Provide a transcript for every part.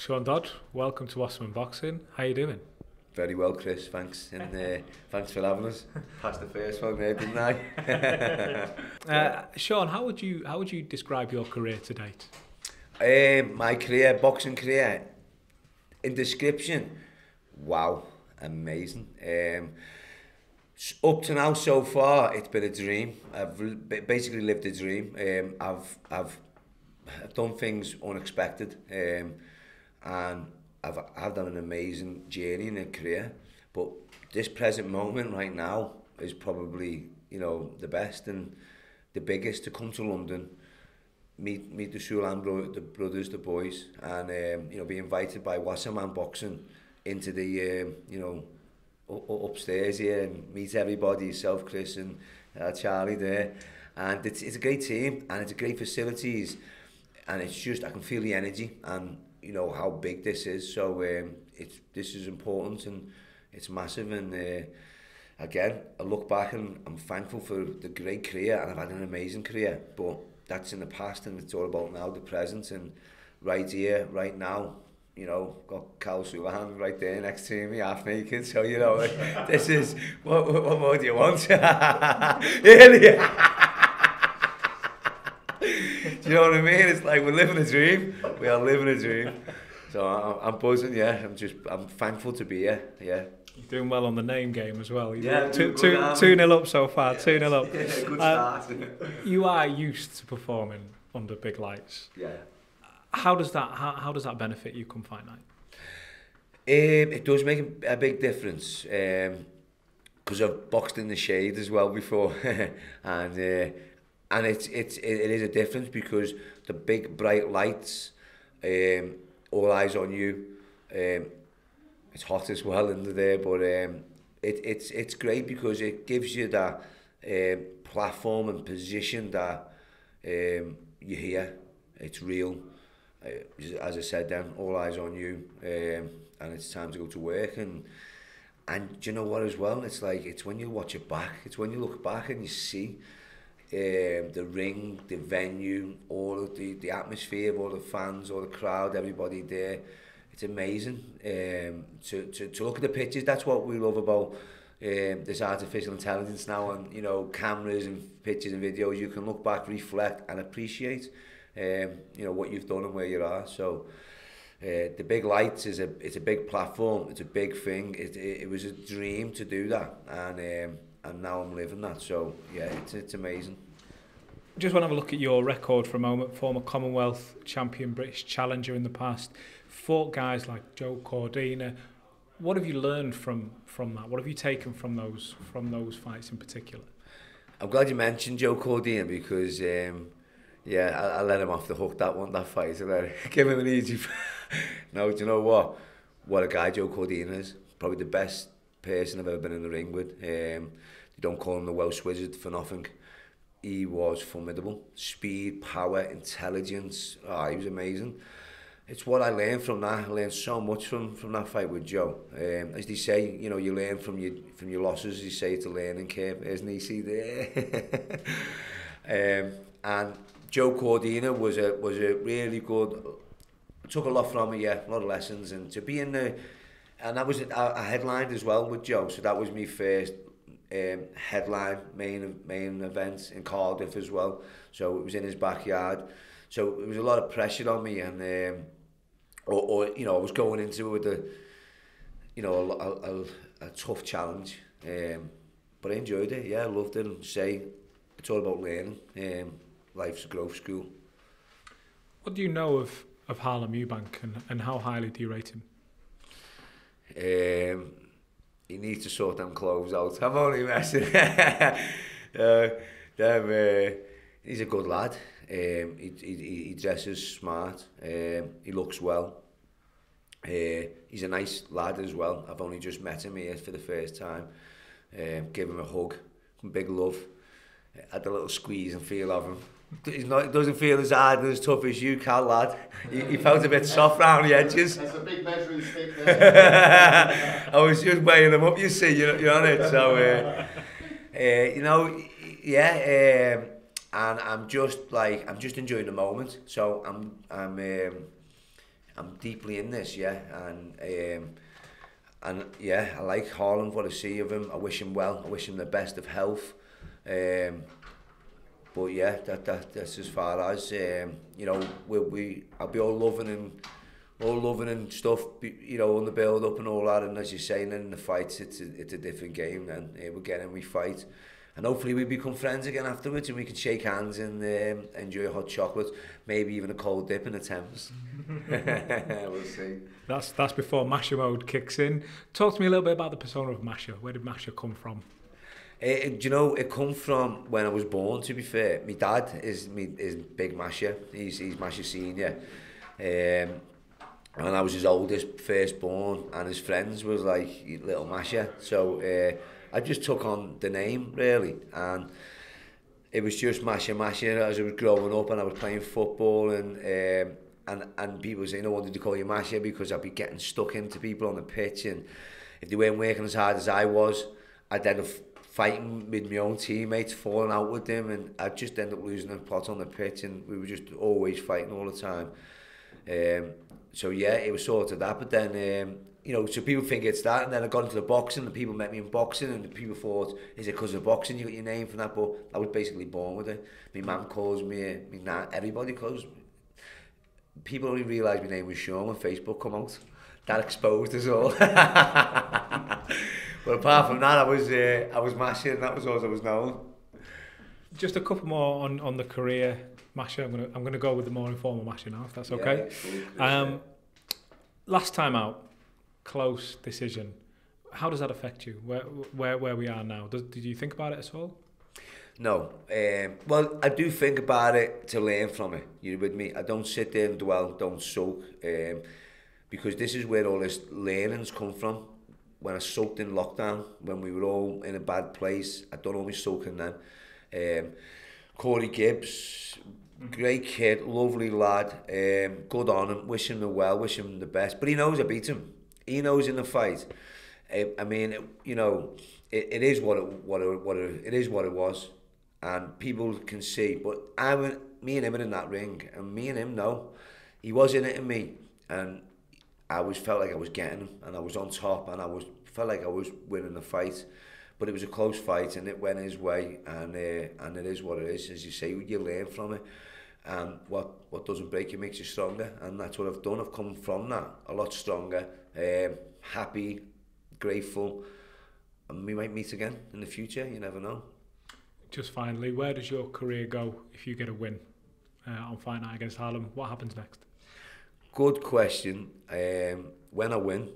Sean Dodd, welcome to Osman Boxing. How you doing? Very well, Chris. Thanks, and thanks for having us. Passed the first one there, didn't I? Sean, how would you describe your career to date? My career, boxing career, in description, wow, amazing. Up to now, so far, it's been a dream. I've basically lived a dream. I've done things unexpected, and I've done an amazing journey in a career. But this present moment right now is probably, the best and the biggest, to come to London, meet the Sulan the brothers, the boys, and be invited by Wasserman Boxing into the upstairs here and meet everybody, yourself, Chris, and Charlie there. And it's a great team, and it's a great facilities, and it's just, I can feel the energy and how big this is. So this is important, and it's massive. And again, I look back and I'm thankful for the great career, and I've had an amazing career. But that's in the past, and it's all about now, the present, and right here, right now. Got Cal Sulan right there next to me, half naked. So this is what more do you want? Really? Do you know what I mean? It's like we're living a dream. We are living a dream. So I'm buzzing. Yeah, I'm thankful to be here. Yeah. You're doing well on the name game as well. Yeah, 2-0 up so far. 2-0 up. Yeah, good start. You are used to performing under big lights. Yeah. How does that benefit you come fight night? It does make a big difference, because I've boxed in the shade as well before, and it is a difference, because the big bright lights, all eyes on you. It's hot as well under there, but it's great, because it gives you that platform and position that you're here. It's real. As I said then, all eyes on you, and it's time to go to work. And do you know what as well? It's like, it's when you watch it back, it's when you look back and you see the ring, the venue, all of the atmosphere, all the fans, all the crowd, everybody there. It's amazing to look at the pictures. That's what we love about this artificial intelligence now, and cameras and pictures and videos. You can look back, reflect, and appreciate what you've done and where you are. So the big lights it's a big platform. It's a big thing. It was a dream to do that, and now I'm living that. So yeah, it's amazing. Just want to have a look at your record for a moment. Former Commonwealth champion, British challenger in the past. Fought guys like Joe Cordina. What have you learned from that? What have you taken from those fights in particular? I'm glad you mentioned Joe Cordina, because I let him off the hook that fight. I give him an easy. No, do you know what? What a guy Joe Cordina is. Probably the best person I've ever been in the ring with. You don't call him the Welsh Wizard for nothing. He was formidable. Speed, power, intelligence. He was amazing. It's what I learned from that. I learned so much from that fight with Joe. As they say, you learn from your losses. You say it's a learning curve, isn't he? See there. And Joe Cordina was a really good. Took a lot from me, yeah, a lot of lessons, and to be in the, and that was I headlined as well with Joe, so that was my first headline main event in Cardiff as well. So it was in his backyard, so it was a lot of pressure on me, and I was going into it with a tough challenge, but I enjoyed it. Yeah, I loved it. And it's all about learning. Life's a growth school. What do you know of Harlem Eubank, and how highly do you rate him? He needs to sort them clothes out. I'm only messing. He's a good lad. He dresses smart. He looks well. He's a nice lad as well. I've only just met him here for the first time. Give him a hug, big love. Had a little squeeze and feel of him. He doesn't feel as hard and as tough as you, Cal, lad. He felt a bit soft round the edges. That's a big measuring stick there. I was just weighing him up, you see, you're on it. So, and I'm just enjoying the moment. So I'm I'm deeply in this, yeah, and yeah, I like Harlem, what I see of him. I wish him well. I wish him the best of health. But yeah, that's as far as you know. I'll be all loving and stuff. You know, on the build up and all that. And as you're saying, in the fights, it's a different game. And we get in, we fight, and hopefully we become friends again afterwards, and we can shake hands and enjoy hot chocolate, maybe even a cold dip in the Thames. We'll see. That's before Masher mode kicks in. Talk to me a little bit about the persona of Masher. Where did Masher come from? Do you know, it come from when I was born, to be fair. My dad is big Masher. He's Masher Senior. And I was his oldest, firstborn, and his friends was like little Masher. So I just took on the name, really. And it was just Masher as I was growing up, and I was playing football, and people saying, I wanted to call you Masher because I'd be getting stuck into people on the pitch, and if they weren't working as hard as I was, I'd end up fighting with my own teammates, falling out with them, and I'd just end up losing a pot on the pitch, and we were just always fighting all the time. So yeah, it was sort of that, but then you know, so people think it's that, and then I got into the boxing, and people met me in boxing, and people thought, is it because of boxing you got your name from that? But I was basically born with it. My mum calls me, my nan, everybody calls me. People only realised my name was Sean when Facebook come out. That exposed us all. But apart from that, I was Masher, and that was all I was known. Just a couple more on the career, Masher. I'm gonna go with the more informal Masher now, if that's okay. Yeah, cool. Last time out, close decision. How does that affect you? Where we are now? Did you think about it at all? No. Well, I do think about it to learn from it. You with me? I don't sit there and dwell, don't soak, because this is where all this learnings come from. When I soaked in lockdown, when we were all in a bad place, I done all my soaking then. Corey Gibbs, great kid, lovely lad, good on him, wish him the well, wish him the best. But he knows I beat him. He knows in the fight. I mean, you know, it is what it is what it was, and people can see. But me and him are in that ring, and me and him know he was in it in me, and I always felt like I was getting him, and I was on top, and felt like I was winning the fight. But it was a close fight, and it went his way, and it is what it is. As you say, you learn from it, and what doesn't break you makes you stronger, and that's what I've done. I've come from that a lot stronger, happy, grateful, and we might meet again in the future. You never know. Just finally, where does your career go if you get a win on Fight Night against Harlem? What happens next? Good question. When I win,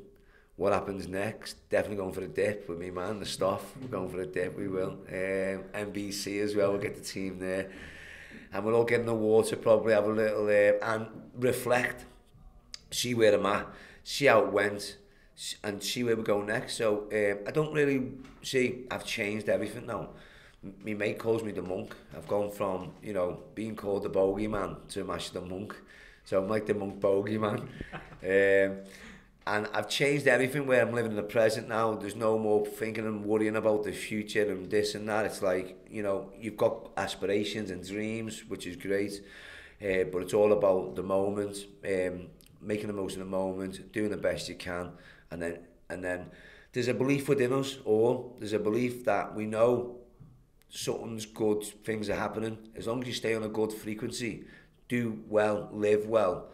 what happens next? Definitely going for a dip with me, man. The staff, we're going for a dip. We will. NBC as well. We'll get the team there, and we'll all get in the water. Probably have a little and reflect, see where I'm at, see how it went, and see where we go next. So I don't really see. I've changed everything now. My mate calls me the monk. I've gone from, you know, being called the bogey man to Masher the monk. So I'm like the monk bogey man. And I've changed everything where I'm living in the present now. There's no more thinking and worrying about the future and this and that. It's like, you know, you've got aspirations and dreams, which is great. But it's all about the moment, making the most of the moment, doing the best you can. And then there's a belief within us all. There's a belief that we know something's good, things are happening. As long as you stay on a good frequency, do well, live well,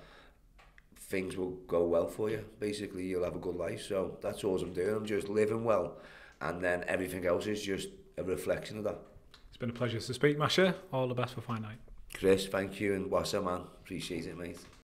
things will go well for you. Basically, you'll have a good life. So that's all I'm doing. I'm just living well, and then everything else is just a reflection of that. It's been a pleasure to speak, Masher. All the best for Fight Night. Chris, thank you, and what's up, man? Appreciate it, mate.